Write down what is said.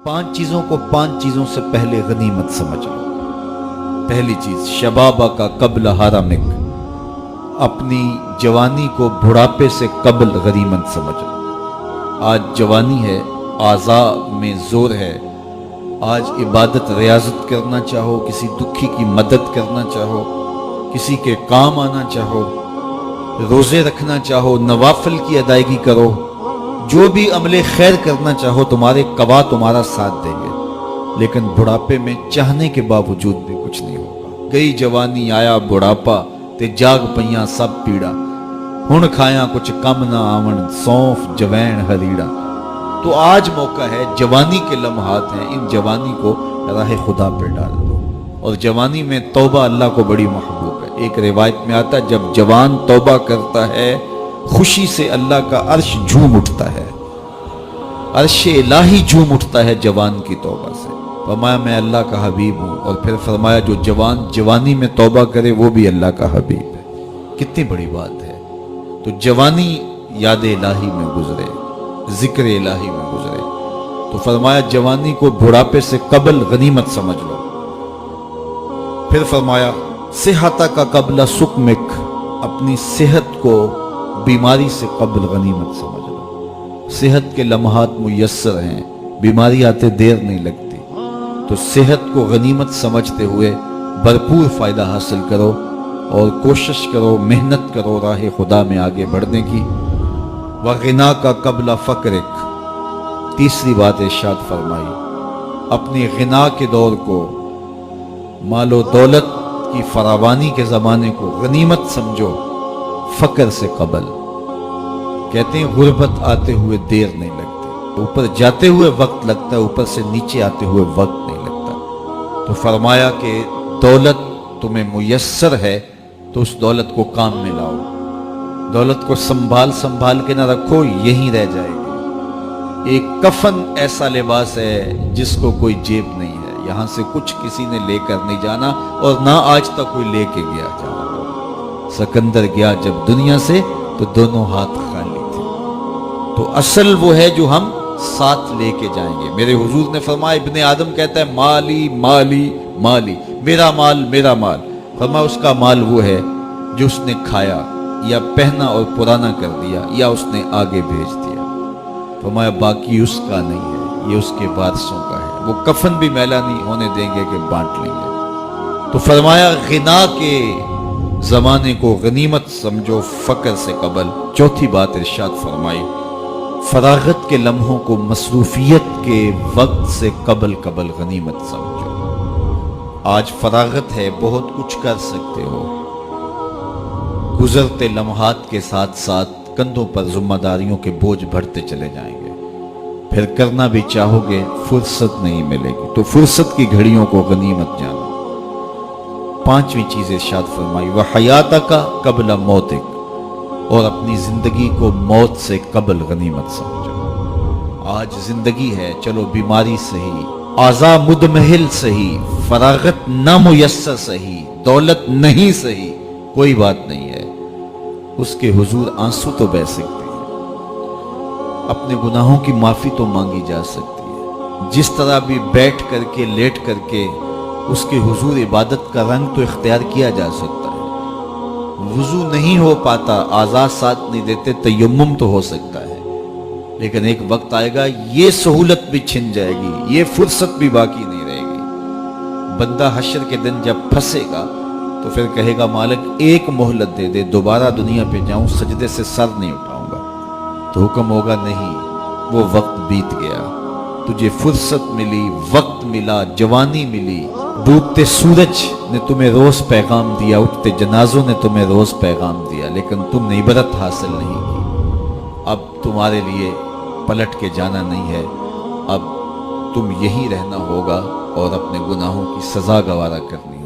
5 چیزوں کو 5 چیزوں سے پہلے غنیمت سمجھ لو۔ پہلی چیز شبابہ کا قبل حرمک، اپنی جوانی کو بڑھاپے سے قبل غنیمت سمجھ لو۔ آج جوانی ہے، اعضاء میں زور ہے، آج عبادت ریاضت کرنا چاہو، کسی دکھی کی مدد کرنا چاہو، کسی کے کام آنا چاہو، روزے رکھنا چاہو، نوافل کی ادائیگی کرو، جو بھی عمل خیر کرنا چاہو، تمہارے قوا تمہارا ساتھ دیں گے، لیکن بڑھاپے میں چاہنے کے باوجود بھی کچھ نہیں ہوگا۔ گئی جوانی آیا بڑھاپا تے جاگ پئیاں سب پیڑا، ہن کھایاں کچھ کم نہ آون سونف جوین ہریڑا۔ تو آج موقع ہے، جوانی کے لمحات ہیں، ان جوانی کو راہ خدا پہ ڈال دو۔ اور جوانی میں توبہ اللہ کو بڑی محبوب ہے۔ ایک روایت میں آتا ہے جب جوان توبہ کرتا ہے خوشی سے اللہ کا عرش جھوم اٹھتا ہے، عرش الہی جھوم اٹھتا ہے جوان کی توبہ سے۔ فرمایا میں اللہ کا حبیب ہوں، اور پھر فرمایا جو جوان جوانی میں توبہ کرے وہ بھی اللہ کا حبیب ہے۔ کتنی بڑی بات ہے۔ تو جوانی یاد الہی میں گزرے، ذکر الہی میں گزرے، تو فرمایا جوانی کو بڑھاپے سے قبل غنیمت سمجھ لو۔ پھر فرمایا صحت کا قبل سقمک، اپنی صحت کو بیماری سے قبل غنیمت سمجھ لو۔ صحت کے لمحات میسر ہیں، بیماری آتے دیر نہیں لگتی، تو صحت کو غنیمت سمجھتے ہوئے بھرپور فائدہ حاصل کرو، اور کوشش کرو، محنت کرو راہ خدا میں آگے بڑھنے کی۔ وغنا کا قبل فقرک، تیسری بات ارشاد فرمائی، اپنی غنا کے دور کو، مال و دولت کی فراوانی کے زمانے کو غنیمت سمجھو فقر سے قبل۔ کہتے ہیں غربت آتے ہوئے دیر نہیں لگتی، اوپر جاتے ہوئے وقت لگتا ہے، اوپر سے نیچے آتے ہوئے وقت نہیں لگتا۔ تو فرمایا کہ دولت تمہیں میسر ہے تو اس دولت کو کام میں لاؤ، دولت کو سنبھال کے نہ رکھو، یہیں رہ جائے گی۔ ایک کفن ایسا لباس ہے جس کو کوئی جیب نہیں ہے، یہاں سے کچھ کسی نے لے کر نہیں جانا، اور نہ آج تک کوئی لے کے گیا جانا۔ سکندر گیا جب دنیا سے تو دونوں ہاتھ خالی تھے۔ تو اصل وہ ہے جو ہم ساتھ لے کے جائیں گے۔ میرے حضور نے فرمایا، ابن آدم کہتا ہے مالی مالی مالی، میرا مال میرا مال۔ فرمایا اس کا مال وہ ہے جو اس نے کھایا یا پہنا اور پرانا کر دیا یا اس نے آگے بھیج دیا۔ فرمایا باقی اس کا نہیں ہے، یہ اس کے وارثوں کا ہے، وہ کفن بھی میلا نہیں ہونے دیں گے کہ بانٹ لیں گے۔ تو فرمایا غنا کے زمانے کو غنیمت سمجھو فقر سے قبل۔ چوتھی بات ارشاد فرمائی، فراغت کے لمحوں کو مصروفیت کے وقت سے قبل غنیمت سمجھو۔ آج فراغت ہے، بہت کچھ کر سکتے ہو، گزرتے لمحات کے ساتھ ساتھ کندھوں پر ذمہ داریوں کے بوجھ بڑھتے چلے جائیں گے، پھر کرنا بھی چاہو گے فرصت نہیں ملے گی۔ تو فرصت کی گھڑیوں کو غنیمت جانو۔ پانچویں چیز ارشاد فرمائی، وحیاتک قبل موتک، اور اپنی زندگی کو موت سے قبل غنیمت سمجھو۔ آج زندگی ہے، چلو بیماری صحیح، اعضاء مدمحل صحیح، فراغت نامیسر صحیح، دولت نہیں صحیح، کوئی بات نہیں ہے، اس کے حضور آنسو تو بہہ سکتے ہیں، اپنے گناہوں کی معافی تو مانگی جا سکتی ہے، جس طرح بھی بیٹھ کر کے لیٹ کر کے اس کے حضور عبادت کا رنگ تو اختیار کیا جا سکتا ہے۔ وضو نہیں ہو پاتا، اعضاء ساتھ نہیں دیتے، تیمم تو ہو سکتا ہے، لیکن ایک وقت آئے گا یہ سہولت بھی چھن جائے گی، یہ فرصت بھی باقی نہیں رہے گی۔ بندہ حشر کے دن جب پھنسے گا تو پھر کہے گا مالک ایک مہلت دے دے، دوبارہ دنیا پہ جاؤں، سجدے سے سر نہیں اٹھاؤں گا۔ تو حکم ہوگا نہیں، وہ وقت بیت گیا، تجھے فرصت ملی، وقت ملا، جوانی ملی، ڈوبتے سورج نے تمہیں روز پیغام دیا، اٹھتے جنازوں نے تمہیں روز پیغام دیا، لیکن تم نے عبرت حاصل نہیں کی۔ اب تمہارے لیے پلٹ کے جانا نہیں ہے، اب تم یہی رہنا ہوگا اور اپنے گناہوں کی سزا گوارا کرنی